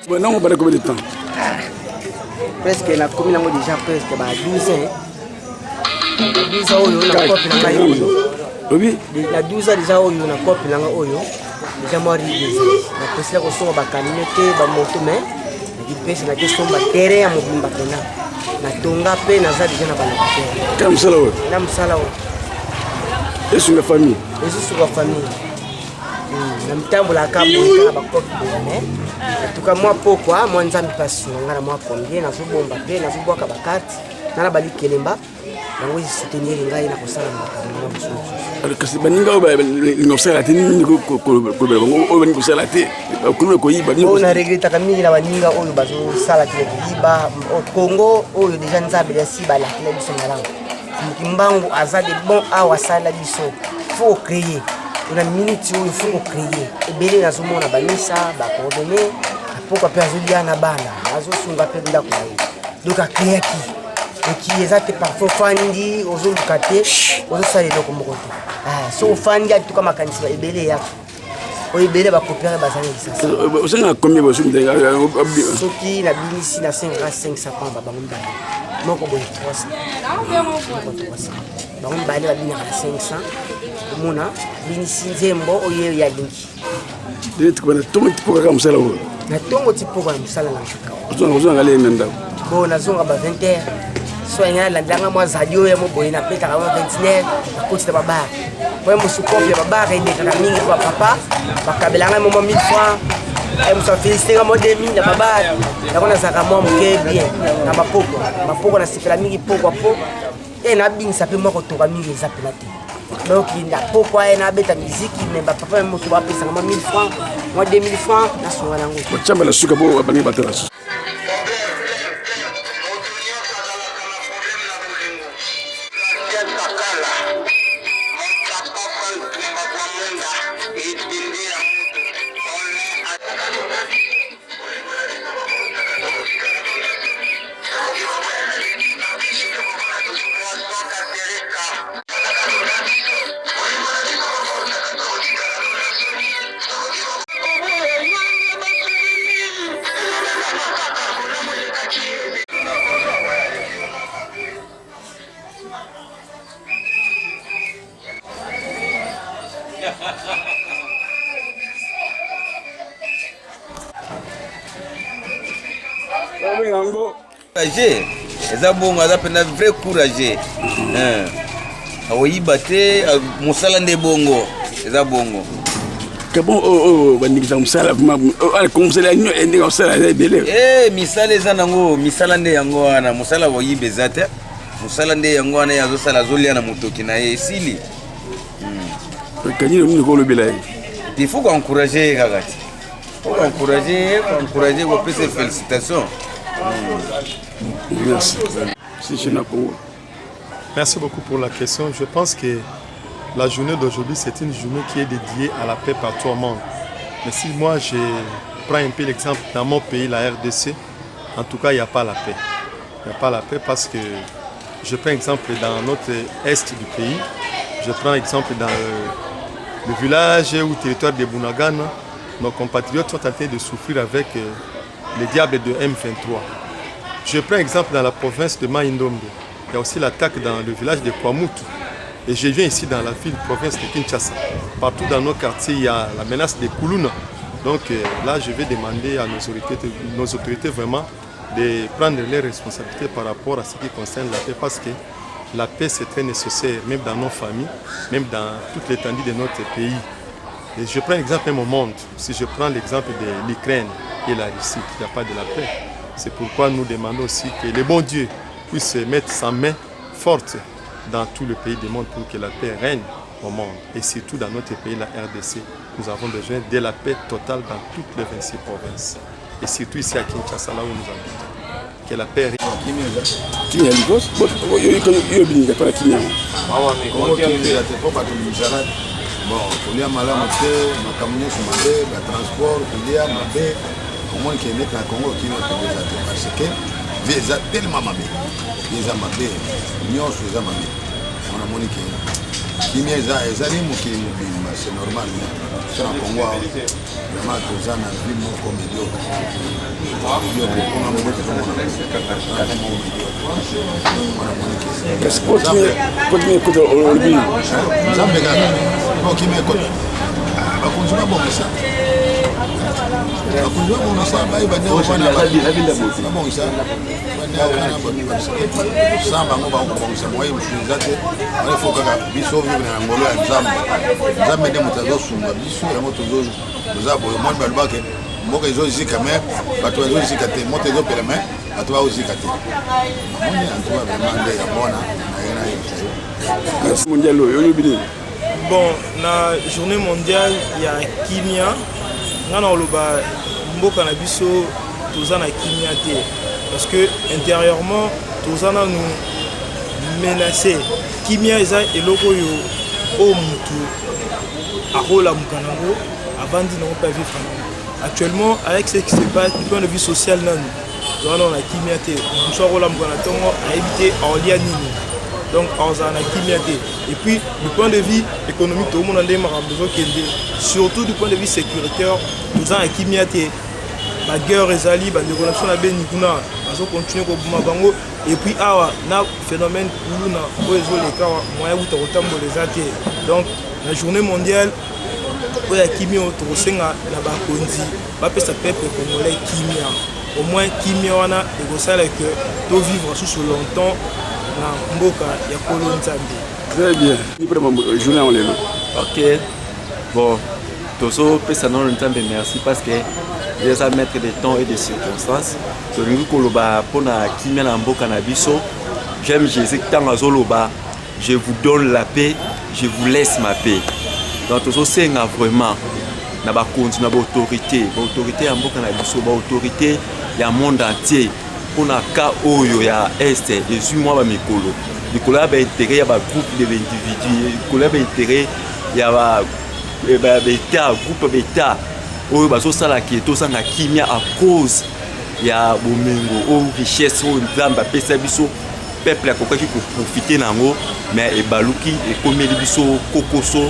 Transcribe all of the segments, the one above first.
Maintenant, on va combien de temps? Presque la commune a déjà presque 12 ans. 12 ans, on a copie dans la oui. La 12 ans déjà, on a copie dans la déjà moi arrivé. La personne qui sont bakamionete, ba moto mais la personne qui sont ba terrain à mobimba pena. Na tonga pe na za déjà na ba locataire. Comme ça là. Na msala. Et sur la famille. Et sur la famille. Na mitambo la kabo na ba copie mais en tout cas moi pourquoi moi nzambi passion ngana moi combien na zobomba pe na zobwaka bakati na bali kelemba nango soutenir ngai na kosala makambo mosusu. Alors kasi baninga ngosala tini ko bango bani kosala te ko ko yiba on a regretté kamili na baninga oyo bazo sala te yiba au Congo oyo déjà nzambi ya siba la kila biso ngalango mukimbangu azade bon awa sala biso faut créer. On a une minute où il faut créer. Et bien, nous avons une banissa, des coordonnées, pourquoi pas ajouter un bana, nous avons un peu de d'accord. Donc, à créer qui est exact parfois fandi, aux autres côtés, aux autres salles de communauté. So fandi, tout comme un candidat, et bien, il bien, va copier les bases. Vous avez combien de choses? Ce qui la binisi na 500 francs, moi, je vais 300. Donc, je vais aller à 500. Mona binisi nzembo oyo ya linki direct kwa tongo tipo kama msala huo na tongo tipo kwa msala na shika uzonga ngale nenda ko nazonga ba 20h so ngala landanga mwa zadio ya moboyi na peta kama 29 akoti baba kwa musukopi baba ende kana mingi kwa papa bakabelanga mama 1000 francs et musa féliciter kama 2000 na baba na kona saka mwa mke bien na mapoko na sifela mingi poko po et na binisa pe mwa kotoka mingi za pelate. Donc il n'a pourquoi il a bête musique mais papa me tu vas payer 1000 francs moi 2000 francs na songa nango chamba la suka bo bani batela courageux, eza bongo aza pena vrai courageux. Awoyiba te musala nde bongo, eza bongo. Kabon bandikisa musala ala ko musala nyo ende musala ebele. Misala eza nango, misala nde yango wana, musala woyiba eza te. Musala nde yango wana yazo sala zolia na motoki na ye esili. Kanyino mimi ko lobela. Il faut encourager kagati. Faut encourager, vous pouvez félicitations. Merci. Merci beaucoup pour la question. Je pense que la journée d'aujourd'hui, c'est une journée qui est dédiée à la paix partout au monde. Mais si moi, je prends un peu l'exemple dans mon pays, la RDC, en tout cas, il n'y a pas la paix. Il n'y a pas la paix parce que je prends exemple dans notre est du pays. Je prends exemple dans le village ou territoire de Bunagana. Nos compatriotes sont en train de souffrir avec les diables de M23. Je prends exemple dans la province de Maïndombe. Il y a aussi l'attaque dans le village de Kwamutu. Et je viens ici dans la ville, province de Kinshasa. Partout dans nos quartiers, il y a la menace des Koulouna. Donc là, je vais demander à nos autorités vraiment de prendre les responsabilités par rapport à ce qui concerne la paix. Parce que la paix, c'est très nécessaire, même dans nos familles, même dans toute l'étendue de notre pays. Et je prends l'exemple même au monde. Si je prends l'exemple de l'Ukraine et la Russie, il n'y a pas de la paix. C'est pourquoi nous demandons aussi que le bon Dieu puisse mettre sa main forte dans tout le pays du monde pour que la paix règne au monde. Et surtout dans notre pays, la RDC, nous avons besoin de la paix totale dans toutes les 26 provinces. Et surtout ici à Kinshasa, là où nous habitons. Que la paix règne. Kimia Ligos, yo bininga para kimia. Bon, kulia malamu te, makamunyo sumade, ba transport, kulia mabe, comment qu'il est dans Congo qui n'est pas déjà parce que visa tellement mabe, visa mabe, nyon visa mabe. On a moniqué. Kimia ezali mukili mubimba, c'est normal. Sur le Congo, vraiment tous en a vu mon comédien. Parce que quand tu m'écoutes au Olympique, Kimia écoute. Bakonjuma bon ça. Bakonjuma bon ça, ba ibane wana ba. Bon ça. Banda wana ba. Samba ngo ba ko ça moyo mshuzate. Wale foka ka biso vivre na ngolo ya nzambe. Nzambe de mutazo sunga biso ya moto zozo. Zabo mo ba lubake. Mboka izo zika me, bato izo zika te, moto izo pele me, bato ba zika te. Moni antoa vraiment de ya bona na yana c'est mondial yo bini. Bon, la journée mondiale, il y a Kimia. Nous avons mboka na biso tozana Kimia te. Parce que intérieurement, tozana nous menacé. Kimia eza eloko yo o mutu arola mukanango avant de ne pas vivre. Actuellement, avec ce qui se passe du point de vue social, nous avons la Kimia te. Nous sommes arola mukanatongo à éviter en lien nini. Donc, on a et puis, du point de vue économique, tout le monde a besoin surtout du point de vue sécuritaire, nous avons la guerre est allée, la relation avec Nikuna, nous allons continuer et puis, il y a un phénomène où nous avons donc, la journée mondiale, il y a Kimia, congolais Kimia. Au moins, Kimia, on a que de vivre sous longtemps. Très bien. Journée en l'air. Ok. Bon, Toso Pesano Ntambe, merci parce que les à mettre des temps et des circonstances. Sur le Koloba, pour la Kimia Nambo Cannabiso, j'aime Jésus Tangazoloba. Je vous donne la paix, je vous laisse ma paix. Donc Toso c'est vraiment na ba continue autorité, autorité Ambo Cannabiso, autorité il y a monde entier. On a cas où il y a est et suis-moi ba mikolo. Mikolo a intérêt à ba groupe d'individus, mikolo a intérêt il y a ba beta groupe beta où ba so sala qui to sanga kimia à cause il y a bomengo ou richesse ou nzamba pesa biso peuple akoka qui ko profiter nango mais e baluki e komeli biso kokoso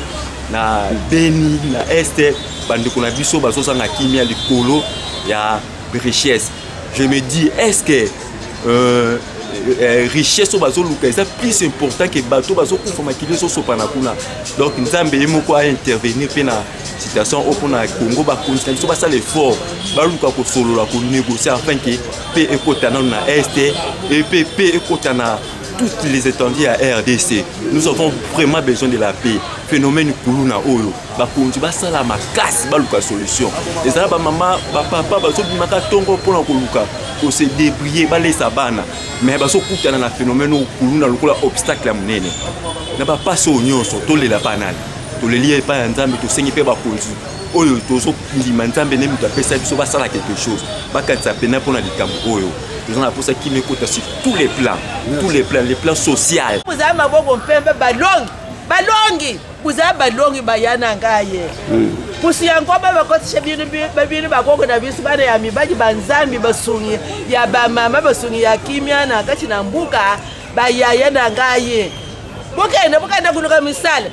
na beni na est bandeko na biso ba so sanga kimia likolo ya richesse. Je me dis, est-ce que richesse au bateau c'est plus important que bateau bateau pour maquiller sur sopanakuna. Donc nous avons quoi intervenir dans la situation au Congo ba continuer sur ça l'effort ba luka ko solo la ko négocier afin que paix ekotana na est et paix ekotana toutes les étendues à RDC. Nous avons vraiment besoin de la paix. Phénomène kuluna oyo ba konti ba sala makasi ba luka solution. Et ça ba maman ba papa ba so bimaka tongo pona ko luka ko se débrouiller ba lesa bana. Mais ba so kutana na phénomène kuluna lokola obstacle ya munene. Na ba passe au nyonso to lela banani. To le lié pa nzambe to sengi pe ba konti. Oyo to so ndima nzambe ne muta pesa biso ba sala quelque chose. Ba katsa pena pona likambo oyo. Nous avons pour ça qui m'écoute sur tous les plans, les plans sociaux. Vous avez ma voix qu'on fait un balongi, vous avez balongi bayana ngaye. Pour si encore ba ko tshebini ba ko na biso ba ya mibaji banzambi basungi ya ba mama basungi ya kimia na kati na mbuka ba ya na ngaye. Bokenda kunuka misala.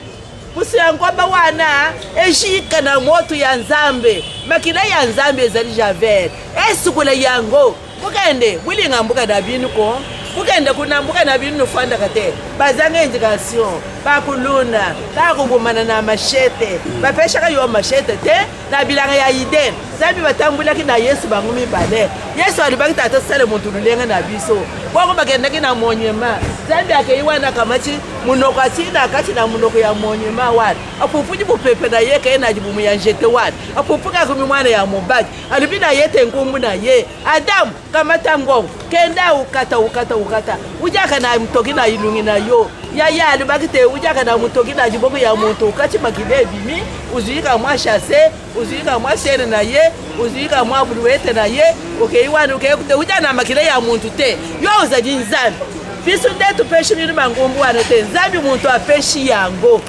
Pusi encore ba wana eshika na moto ya nzambe. Makina ya nzambe ezali javel. Esukula yango. Bukende bulinga mbuka na binu ko bukende kunambuka na binu nofanda kate bazanga indication bakuluna bakugumana na machete bapesha kayo machete te na bilanga ya iden zambi batambula kina Yesu bangumi bale Yesu alibaki tata sale muntu lulenga na biso boko bagenda kina monyema nzambi akeiwana kamati munoko atina akati na munoko ya monyema wana apupuji bupepe na ye kaye naji bumu ya njete wana apupuka kumi mwana ya mobadi alipina yete nkumbu na ye Adamu kamata ngongo kenda ukata ujaka na mtoki na ilungi na yo ya alibakite ujaka na mtoki na jiboko ya muntu ukati makile bimi uzuika mwa shase uzuika mwa sere na ye uzuika mwa buluwete na ye ukeiwana ukeyekute ujana makile ya muntu te yo uzaji nzambi biso nde tupeshi bino bangombu wana te nzambi muntu apeshi yango